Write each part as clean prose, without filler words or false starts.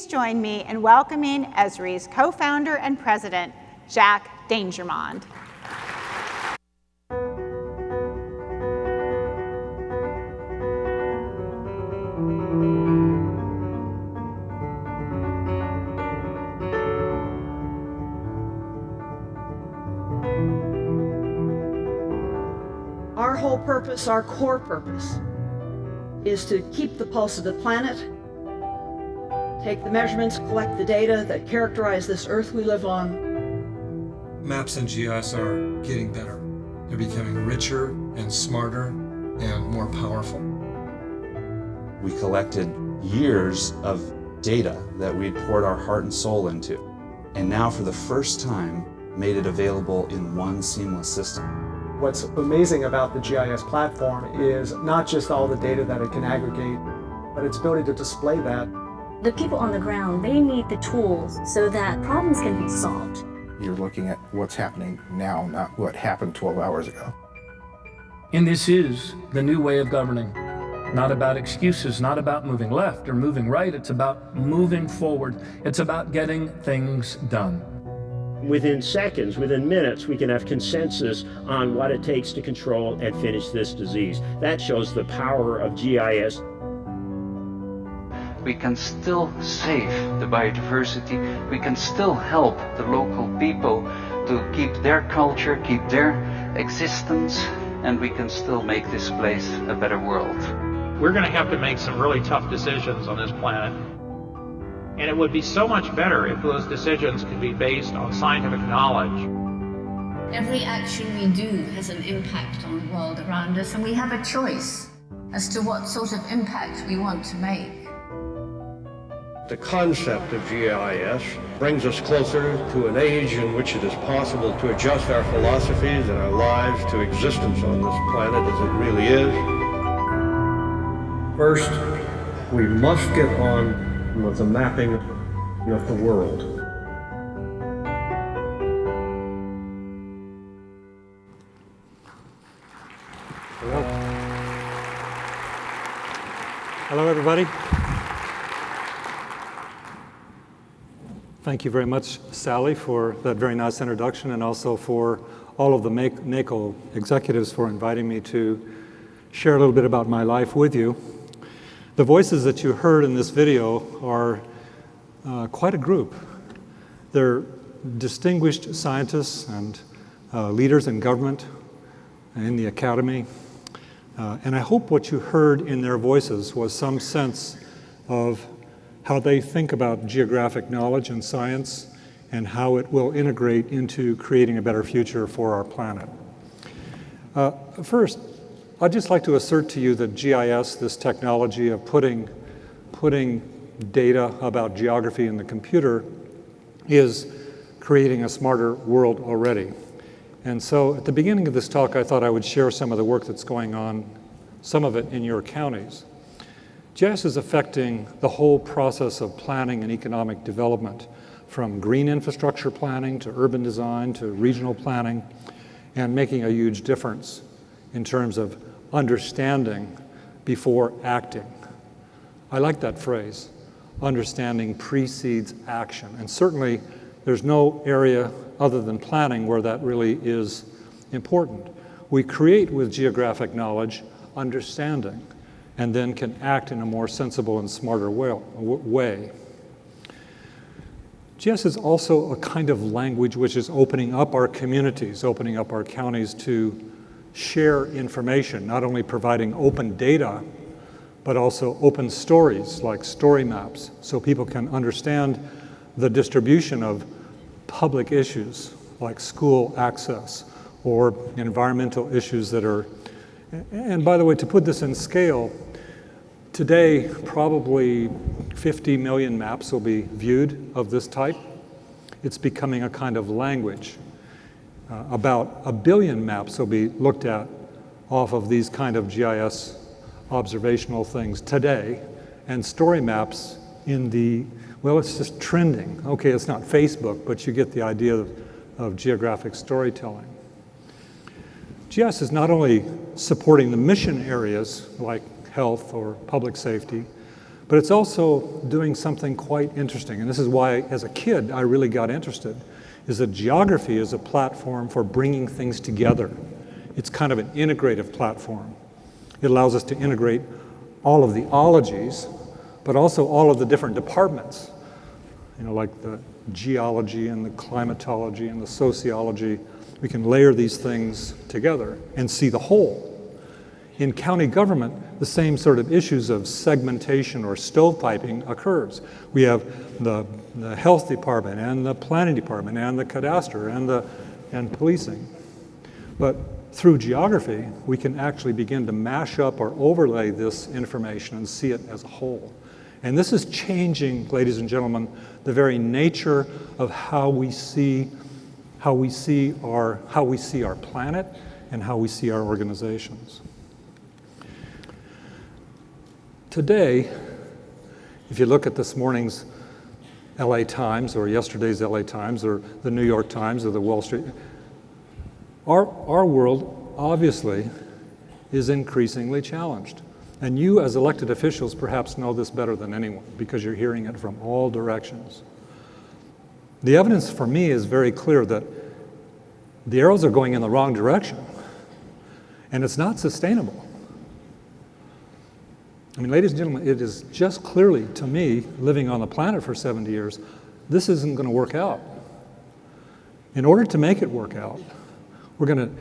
Please join me in welcoming Esri's co-founder and president, Jack Dangermond. Our whole purpose, our core purpose, is to keep the pulse of the planet, take the measurements, collect the data that characterize this Earth we live on. Maps and GIS are getting better. They're becoming richer and smarter and more powerful. We collected years of data that we'd poured our heart and soul into, and now for the first time made it available in one seamless system. What's amazing about the GIS platform is not just all the data that it can aggregate, but its ability to display that. The people on the ground, they need the tools so that problems can be solved. You're looking at what's happening now, not what happened 12 hours ago. And this is the new way of governing. Not about excuses, not about moving left or moving right. It's about moving forward. It's about getting things done. Within seconds, within minutes, we can have consensus on what it takes to control and finish this disease. That shows the power of GIS. We can still save the biodiversity. We can still help the local people to keep their culture, keep their existence, and we can still make this place a better world. We're going to have to make some really tough decisions on this planet. And it would be so much better if those decisions could be based on scientific knowledge. Every action we do has an impact on the world around us, and we have a choice as to what sort of impact we want to make. The concept of GIS brings us closer to an age in which it is possible to adjust our philosophies and our lives to existence on this planet as it really is. First, we must get on with the mapping of the world. Hello. Hello, everybody. Thank you very much, Sally, for that very nice introduction, and also for all of the NACo executives for inviting me to share a little bit about my life with you. The voices that you heard in this video are quite a group. They're distinguished scientists and leaders in government and in the academy. And I hope what you heard in their voices was some sense of how they think about geographic knowledge and science and how it will integrate into creating a better future for our planet. First, I'd just like to assert to you that GIS, this technology of putting data about geography in the computer, is creating a smarter world already. And so at the beginning of this talk, I thought I would share some of the work that's going on, some of it in your counties. GIS is affecting the whole process of planning and economic development, from green infrastructure planning to urban design to regional planning, and making a huge difference in terms of understanding before acting. I like that phrase. Understanding precedes action. And certainly there's no area other than planning where that really is important. We create with geographic knowledge understanding, and then can act in a more sensible and smarter way. GIS is also a kind of language which is opening up our communities, opening up our counties to share information, not only providing open data, but also open stories like story maps, so people can understand the distribution of public issues like school access or environmental issues that are, and by the way, to put this in scale, today probably 50 million maps will be viewed of this type. It's becoming a kind of language. About 1 billion maps will be looked at off of these kind of GIS observational things today, and story maps in the, well, it's just trending. Okay, it's not Facebook, but you get the idea of geographic storytelling. GIS is not only supporting the mission areas like health or public safety, But it's also doing something quite interesting, and this is why, as a kid, I really got interested, is that geography is a platform for bringing things together. It's kind of an integrative platform. It allows us to integrate all of the ologies, but also all of the different departments, like the geology and the climatology and the sociology. We can layer these things together and see the whole. In county government, the same sort of issues of segmentation or stovepiping occurs. We have the health department and the planning department and the cadastre and policing. But through geography, we can actually begin to mash up or overlay this information and see it as a whole. And this is changing, ladies and gentlemen, the very nature of how we see our planet and how we see our organizations. Today, if you look at this morning's LA Times or yesterday's LA Times or the New York Times or the Wall Street, our world obviously is increasingly challenged. And you as elected officials perhaps know this better than anyone because you're hearing it from all directions. The evidence for me is very clear that the arrows are going in the wrong direction and it's not sustainable. I mean, ladies and gentlemen, it is just clearly to me, living on the planet for 70 years, this isn't going to work out. In order to make it work out, we're going to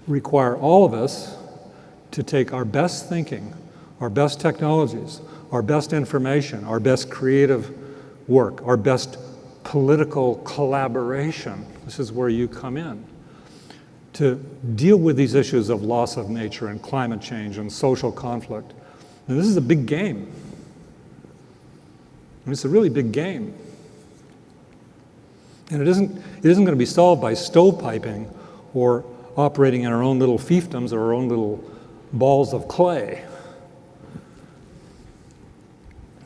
require all of us to take our best thinking, our best technologies, our best information, our best creative work, our best political collaboration. This is where you come in. To deal with these issues of loss of nature and climate change and social conflict. And this is a big game. I mean, it's a really big game. And it isn't going to be solved by stovepiping or operating in our own little fiefdoms or our own little balls of clay.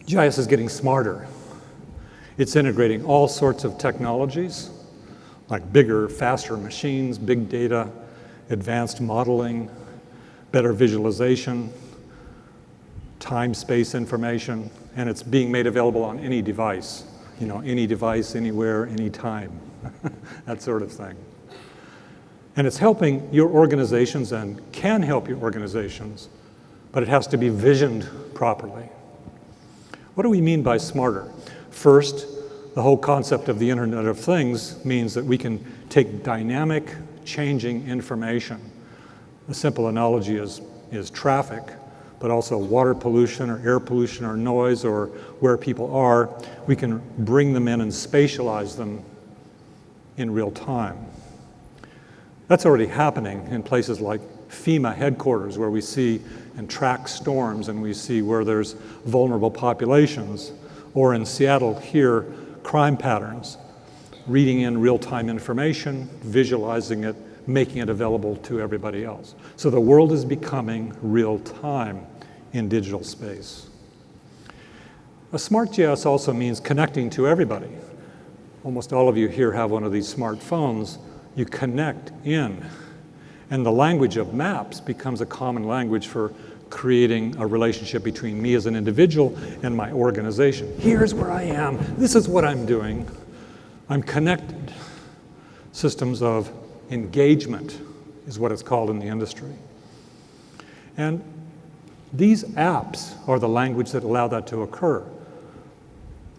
GIS is getting smarter. It's integrating all sorts of technologies, like bigger, faster machines, big data, advanced modeling, better visualization, time-space information, and it's being made available on any device. Any device, anywhere, anytime, that sort of thing. And it's helping your organizations and can help your organizations, but it has to be visioned properly. What do we mean by smarter? First, the whole concept of the Internet of Things means that we can take dynamic, changing information. A simple analogy is traffic, but also water pollution or air pollution or noise or where people are. We can bring them in and spatialize them in real time. That's already happening in places like FEMA headquarters, where we see and track storms and we see where there's vulnerable populations, or in Seattle here, crime patterns, reading in real-time information, visualizing it, making it available to everybody else. So the world is becoming real-time in digital space. A smart GIS also means connecting to everybody. Almost all of you here have one of these smartphones. You connect in, and the language of maps becomes a common language for creating a relationship between me as an individual and my organization. Here's where I am. This is what I'm doing. I'm connected. Systems of engagement is what it's called in the industry. And these apps are the language that allow that to occur.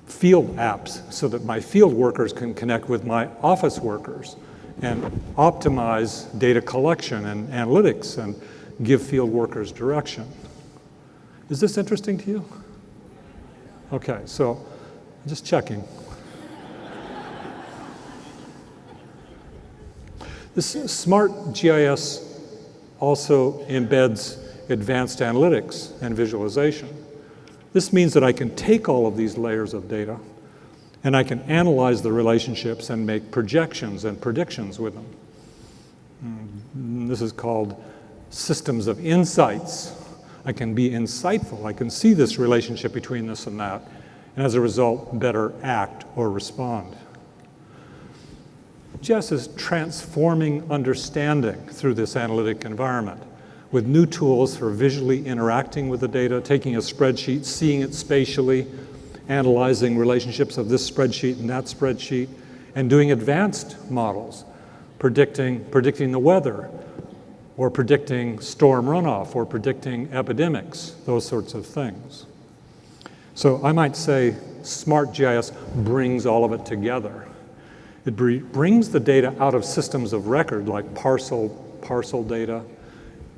Field apps, so that my field workers can connect with my office workers and optimize data collection and analytics and give field workers direction. Is this interesting to you? Okay, so just checking. This smart GIS also embeds advanced analytics and visualization. This means that I can take all of these layers of data and I can analyze the relationships and make projections and predictions with them. This is called systems of insights. I can be insightful. I can see this relationship between this and that, and as a result, better act or respond. GIS is transforming understanding through this analytic environment. with new tools for visually interacting with the data, taking a spreadsheet, seeing it spatially, analyzing relationships of this spreadsheet and that spreadsheet, and doing advanced models, predicting the weather, or predicting storm runoff, or predicting epidemics, those sorts of things. So I might say Smart GIS brings all of it together. It brings the data out of systems of record like parcel data,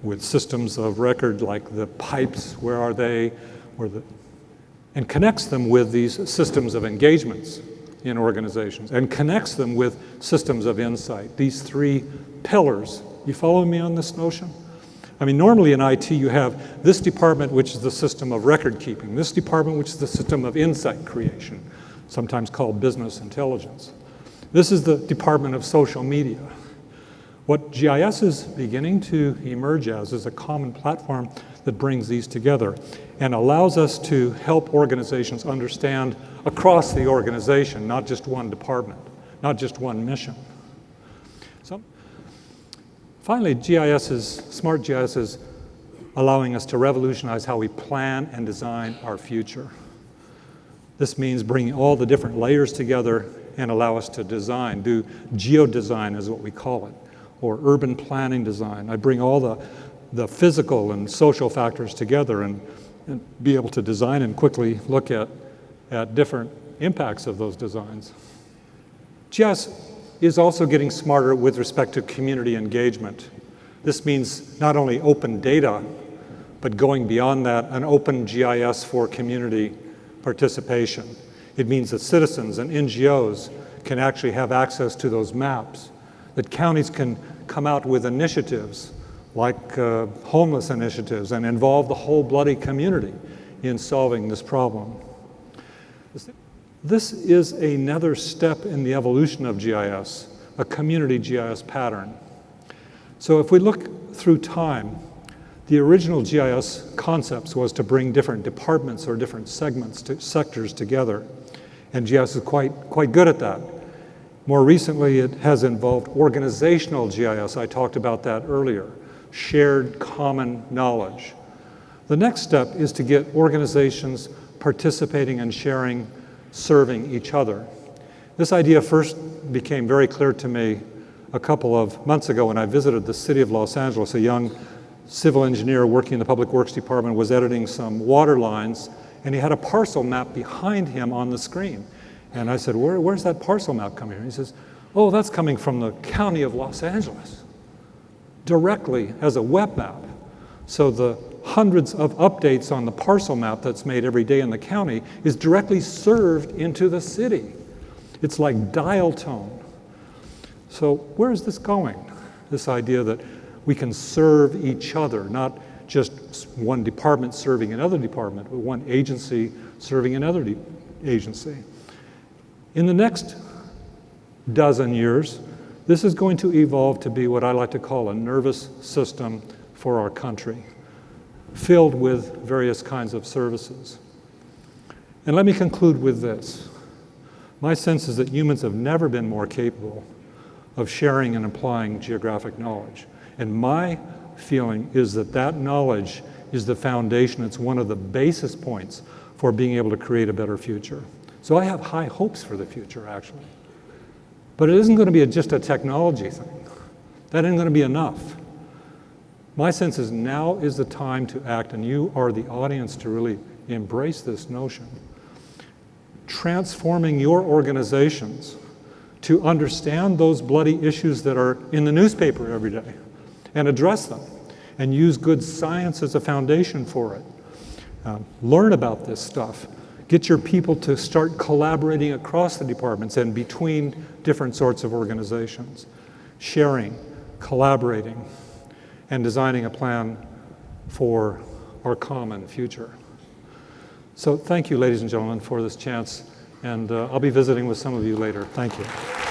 with systems of record like the pipes, where are they, and connects them with these systems of engagements in organizations, and connects them with systems of insight, these three pillars. You following me on this notion? I mean, normally in IT you have this department, which is the system of record keeping, this department, which is the system of insight creation, sometimes called business intelligence. This is the department of social media. What GIS is beginning to emerge as is a common platform that brings these together and allows us to help organizations understand across the organization, not just one department, not just one mission. So, finally, Smart GIS is allowing us to revolutionize how we plan and design our future. This means bringing all the different layers together and allow us to design, do geodesign is what we call it, or urban planning design. I bring all the physical and social factors together and be able to design and quickly look at different impacts of those designs. GIS is also getting smarter with respect to community engagement. This means not only open data, but going beyond that, an open GIS for community participation. It means that citizens and NGOs can actually have access to those maps, that counties can come out with initiatives like homeless initiatives and involve the whole bloody community in solving this problem. This is another step in the evolution of GIS, a community GIS pattern. So if we look through time, the original GIS concepts was to bring different departments or different sectors together, and GIS is quite good at that. More recently, it has involved organizational GIS. I talked about that earlier, shared common knowledge. The next step is to get organizations participating and sharing, serving each other. This idea first became very clear to me a couple of months ago when I visited the city of Los Angeles. A young civil engineer working in the Public Works Department was editing some water lines, and he had a parcel map behind him on the screen. And I said, where's that parcel map coming from? He says, oh, that's coming from the county of Los Angeles, directly as a web map. So the hundreds of updates on the parcel map that's made every day in the county is directly served into the city. It's like dial tone. So where is this going? This idea that we can serve each other, not just one department serving another department, but one agency serving another agency. In the next dozen years, this is going to evolve to be what I like to call a nervous system for our country, filled with various kinds of services. And let me conclude with this. My sense is that humans have never been more capable of sharing and applying geographic knowledge. And my feeling is that that knowledge is the foundation. It's one of the basis points for being able to create a better future. So I have high hopes for the future, actually. But it isn't going to be just a technology thing. That isn't going to be enough. My sense is now is the time to act, and you are the audience to really embrace this notion. Transforming your organizations to understand those bloody issues that are in the newspaper every day and address them and use good science as a foundation for it. Learn about this stuff. Get your people to start collaborating across the departments and between different sorts of organizations, sharing, collaborating, and designing a plan for our common future. So thank you, ladies and gentlemen, for this chance, and I'll be visiting with some of you later. Thank you.